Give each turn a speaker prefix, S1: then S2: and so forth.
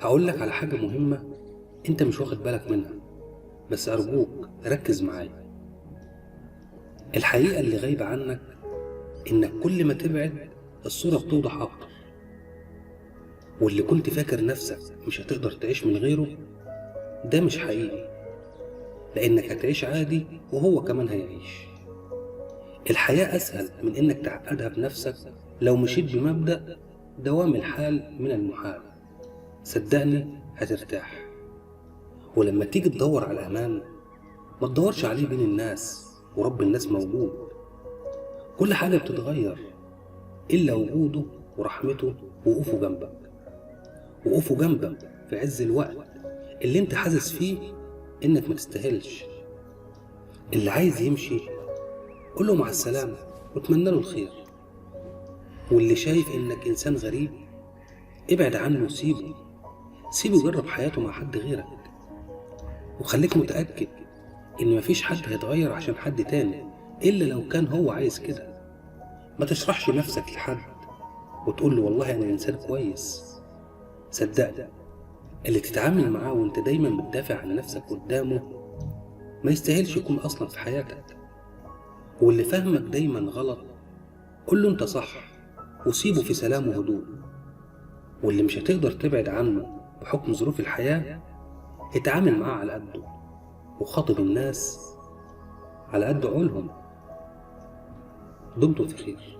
S1: هقول لك على حاجة مهمة انت مش واخد بالك منها، بس ارجوك ركز معايا. الحقيقة اللي غايبة عنك انك كل ما تبعد الصورة بتوضح اكتر، واللي كنت فاكر نفسك مش هتقدر تعيش من غيره ده مش حقيقي، لانك هتعيش عادي وهو كمان هيعيش. الحياة اسهل من انك تعقدها بنفسك لو مشيت بمبدأ دوام الحال من المحال. صدقني هترتاح. ولما تيجي تدور على الأمان ما تدورش عليه بين الناس، ورب الناس موجود. كل حاجة بتتغير إلا وجوده ورحمته ووقوفه جنبك. وقوفه جنبك في عز الوقت اللي انت حاسس فيه انك ما تستاهلش. اللي عايز يمشي قول له مع السلامة واتمنى له الخير. واللي شايف انك انسان غريب ابعد عنه وسيبه. سيبه يجرب حياته مع حد غيرك، وخليك متأكد ان مفيش حد هيتغير عشان حد تاني الا لو كان هو عايز كده. ما تشرحش نفسك لحد وتقول له والله انا انسان كويس. صدقني اللي تتعامل معاه وانت دايما بتدافع عن نفسك قدامه ما يستاهلش يكون اصلا في حياتك. واللي فاهمك دايما غلط قول له انت صح وسيبه في سلام وهدوء. واللي مش هتقدر تبعد عنه بحكم ظروف الحياة اتعامل معاه على قده، وخاطب الناس على قد عقولهم. دمتم في خير.